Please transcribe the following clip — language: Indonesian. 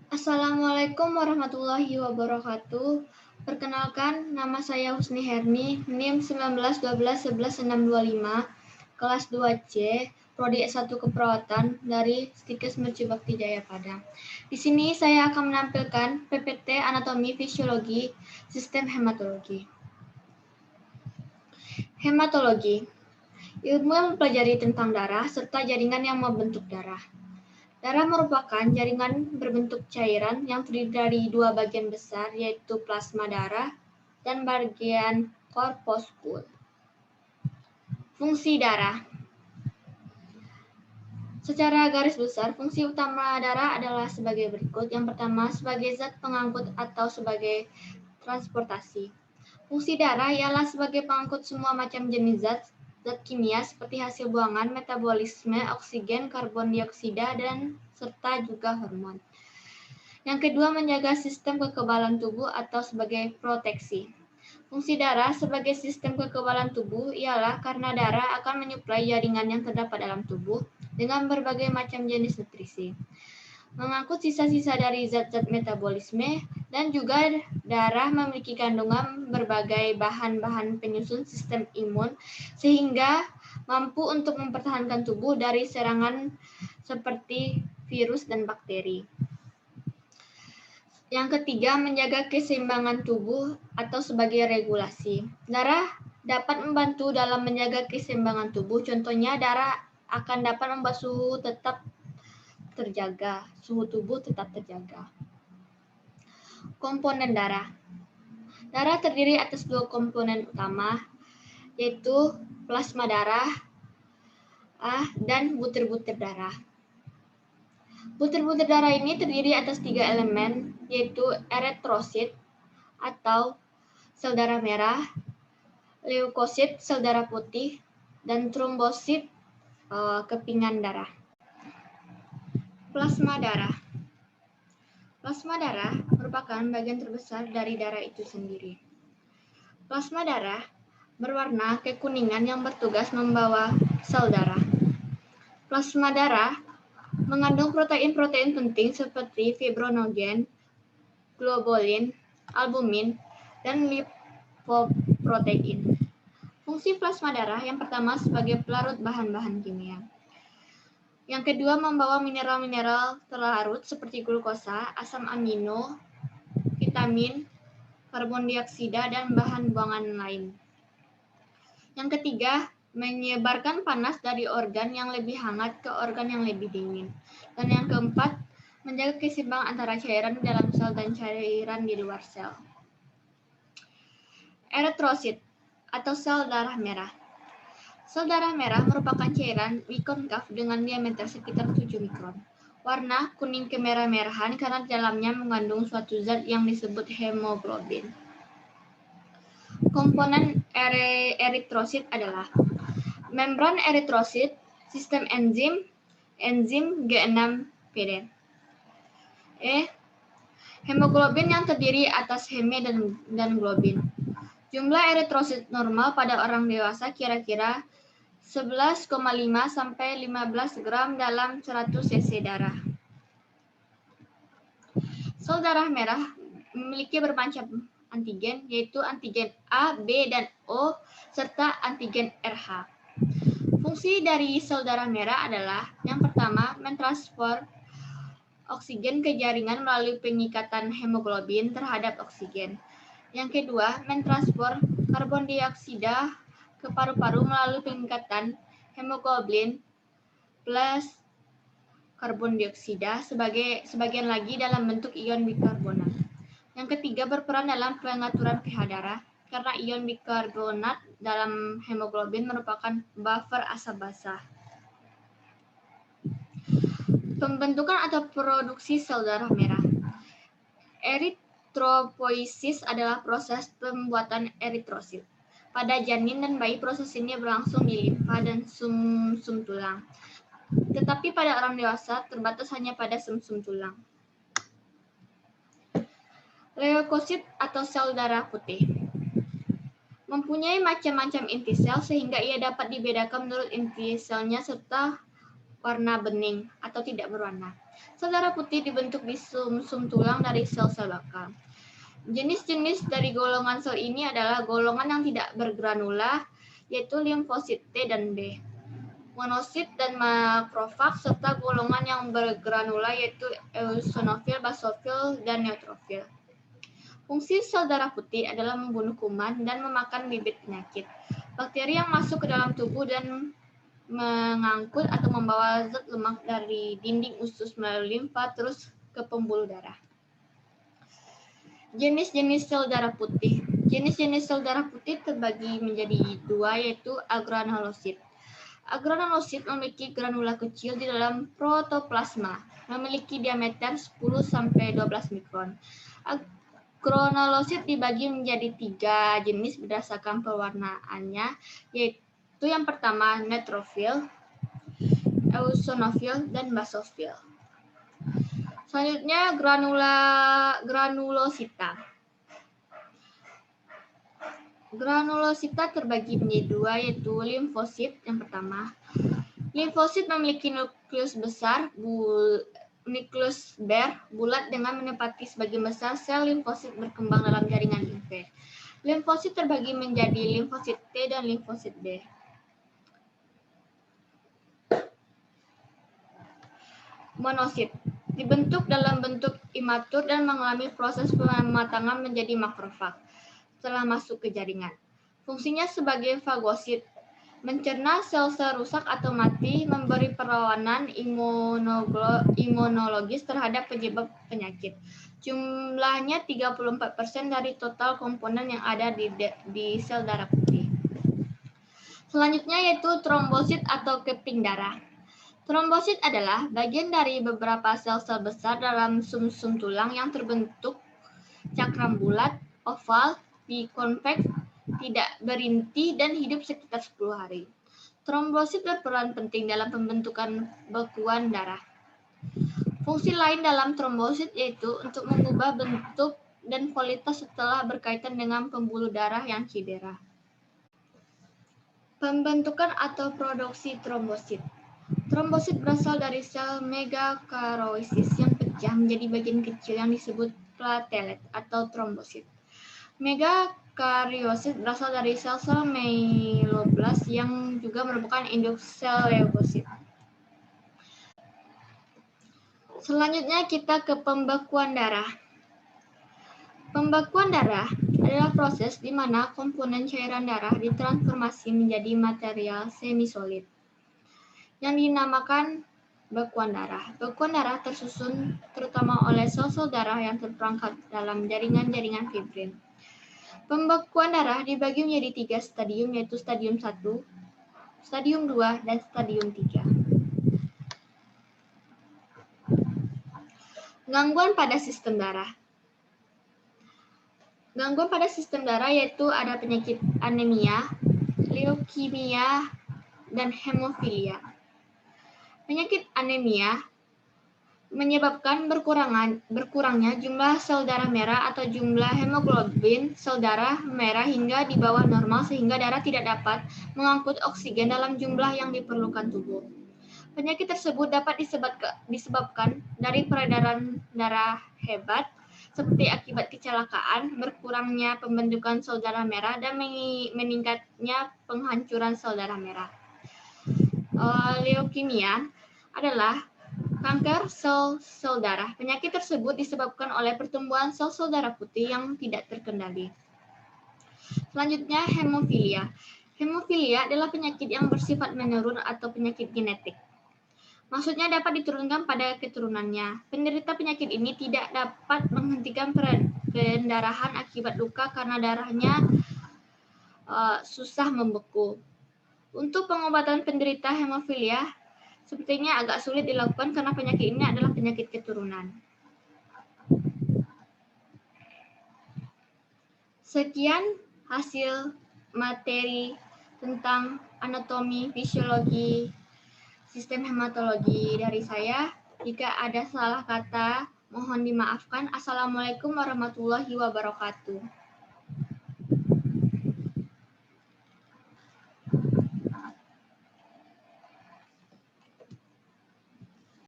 Assalamualaikum warahmatullahi wabarakatuh. Perkenalkan, nama saya Husni Herni, NIM 1912111625, kelas 2C, Prodi S1 Keperawatan dari Stikes Merci Bakti Jaya Padang. Di sini saya akan menampilkan PPT Anatomi Fisiologi Sistem Hematologi. Hematologi, ilmu yang mempelajari tentang darah serta jaringan yang membentuk darah. Darah merupakan jaringan berbentuk cairan yang terdiri dari dua bagian besar, yaitu plasma darah dan bagian korpuskul. Fungsi darah. Secara garis besar, fungsi utama darah adalah sebagai berikut. Yang pertama, sebagai zat pengangkut atau sebagai transportasi. Fungsi darah ialah sebagai pengangkut semua macam jenis zat kimia seperti hasil buangan, metabolisme, oksigen, karbon dioksida, dan serta juga hormon. Yang kedua, menjaga sistem kekebalan tubuh atau sebagai proteksi. Fungsi darah sebagai sistem kekebalan tubuh ialah karena darah akan menyuplai jaringan yang terdapat dalam tubuh dengan berbagai macam jenis nutrisi, mengangkut sisa-sisa dari zat-zat metabolisme, dan juga darah memiliki kandungan berbagai bahan-bahan penyusun sistem imun sehingga mampu untuk mempertahankan tubuh dari serangan seperti virus dan bakteri. Yang ketiga, menjaga keseimbangan tubuh atau sebagai regulasi. Darah dapat membantu dalam menjaga keseimbangan tubuh. Contohnya, darah akan dapat membuat suhu tubuh tetap terjaga. Komponen darah. Darah terdiri atas dua komponen utama, yaitu plasma darah dan butir-butir darah. Butir-butir darah ini terdiri atas 3 elemen, yaitu eritrosit atau sel darah merah, leukosit sel darah putih, dan trombosit kepingan darah. Plasma darah. Plasma darah merupakan bagian terbesar dari darah itu sendiri. Plasma darah berwarna kekuningan yang bertugas membawa sel darah. Plasma darah mengandung protein-protein penting seperti fibrinogen, globulin, albumin, dan lipoprotein. Fungsi plasma darah yang pertama sebagai pelarut bahan-bahan kimia. Yang kedua, membawa mineral-mineral terlarut seperti glukosa, asam amino, vitamin, karbon dioksida, dan bahan buangan lain. Yang ketiga, menyebarkan panas dari organ yang lebih hangat ke organ yang lebih dingin. Dan yang keempat, menjaga keseimbangan antara cairan di dalam sel dan cairan di luar sel. Eritrosit atau sel darah merah. Sel darah merah merupakan cairan bikonkaf dengan diameter sekitar 7 mikron. Warna kuning kemerah-merahan karena di dalamnya mengandung suatu zat yang disebut hemoglobin. Komponen eritrosit adalah membran eritrosit, sistem enzim G6PD. Hemoglobin yang terdiri atas heme dan globin. Jumlah eritrosit normal pada orang dewasa kira-kira 11,5 sampai 15 gram dalam 100 cc darah. Sel darah merah memiliki bermacam antigen, yaitu antigen A, B, dan O, serta antigen RH. Fungsi dari sel darah merah adalah yang pertama, mentransfer oksigen ke jaringan melalui pengikatan hemoglobin terhadap oksigen. Yang kedua, mentransfer karbon dioksida ke paru-paru melalui pengikatan hemoglobin plus karbon dioksida sebagian lagi dalam bentuk ion bikarbonat. Yang ketiga, berperan dalam pengaturan pH darah karena ion bikarbonat dalam hemoglobin merupakan buffer asam basah. Pembentukan atau produksi sel darah merah. Eritropoiesis adalah proses pembuatan eritrosit. Pada janin dan bayi, proses ini berlangsung di limfa dan sumsum tulang. Tetapi pada orang dewasa terbatas hanya pada sumsum tulang. Leukosit atau sel darah putih mempunyai macam-macam inti sel sehingga ia dapat dibedakan menurut inti selnya serta warna bening atau tidak berwarna. Sel darah putih dibentuk di sumsum tulang dari sel-sel bakal. Jenis-jenis dari golongan sel ini adalah golongan yang tidak bergranula, yaitu limfosit T dan B, monosit dan makrofag, serta golongan yang bergranula yaitu eosinofil, basofil, dan neutrofil. Fungsi sel darah putih adalah membunuh kuman dan memakan bibit penyakit, bakteri yang masuk ke dalam tubuh dan mengangkut atau membawa zat lemak dari dinding usus melalui limfa terus ke pembuluh darah. Jenis-jenis sel darah putih. Jenis-jenis sel darah putih terbagi menjadi dua, yaitu agranulosit. Agranulosit memiliki granula kecil di dalam protoplasma, memiliki diameter 10-12 mikron. Agranulosit dibagi menjadi 3 jenis berdasarkan pewarnaannya, yaitu yang pertama neutrofil, eosinofil, dan basofil. Selanjutnya granulosita. Granulosita terbagi menjadi dua, yaitu limfosit yang pertama. Limfosit memiliki nukleus besar, nukleus bare, bulat dengan menempati sebagian besar sel limfosit berkembang dalam jaringan limfe. Limfosit terbagi menjadi limfosit T dan limfosit B. Monosit dibentuk dalam bentuk imatur dan mengalami proses pematangan menjadi makrofag setelah masuk ke jaringan. Fungsinya sebagai fagosit, mencerna sel-sel rusak atau mati, memberi perlawanan imunologis terhadap penyebab penyakit. Jumlahnya 34% dari total komponen yang ada di sel darah putih. Selanjutnya yaitu trombosit atau keping darah. Trombosit adalah bagian dari beberapa sel-sel besar dalam sumsum tulang yang terbentuk cakram bulat, oval, bikonveks, tidak berinti, dan hidup sekitar 10 hari. Trombosit berperan penting dalam pembentukan bekuan darah. Fungsi lain dalam trombosit yaitu untuk mengubah bentuk dan kualitas setelah berkaitan dengan pembuluh darah yang cedera. Pembentukan atau produksi trombosit. Trombosit berasal dari sel megakarosis yang pecah menjadi bagian kecil yang disebut platelet atau trombosit. Megakariosit berasal dari sel-sel myeloblas yang juga merupakan induk sel leukosit. Selanjutnya kita ke pembekuan darah. Pembekuan darah adalah proses di mana komponen cairan darah ditransformasi menjadi material semi-solid yang dinamakan bekuan darah. Bekuan darah tersusun terutama oleh sel-sel darah yang terperangkap dalam jaringan-jaringan fibrin. Pembekuan darah dibagi menjadi 3 stadium, yaitu stadium 1, stadium 2, dan stadium 3. Gangguan pada sistem darah. Gangguan pada sistem darah yaitu ada penyakit anemia, leukemia, dan hemofilia. Penyakit anemia menyebabkan berkurangnya jumlah sel darah merah atau jumlah hemoglobin sel darah merah hingga di bawah normal sehingga darah tidak dapat mengangkut oksigen dalam jumlah yang diperlukan tubuh. Penyakit tersebut dapat disebabkan dari peredaran darah hebat seperti akibat kecelakaan, berkurangnya pembentukan sel darah merah, dan meningkatnya penghancuran sel darah merah. Leukemia adalah kanker sel darah. Penyakit tersebut disebabkan oleh pertumbuhan sel-sel darah putih yang tidak terkendali. Selanjutnya, hemofilia. Hemofilia adalah penyakit yang bersifat menurun atau penyakit genetik. Maksudnya dapat diturunkan pada keturunannya. Penderita penyakit ini tidak dapat menghentikan pendarahan akibat luka karena darahnya susah membeku. Untuk pengobatan penderita hemofilia, sepertinya agak sulit dilakukan karena penyakit ini adalah penyakit keturunan. Sekian hasil materi tentang anatomi, fisiologi, sistem hematologi dari saya. Jika ada salah kata, mohon dimaafkan. Assalamualaikum warahmatullahi wabarakatuh.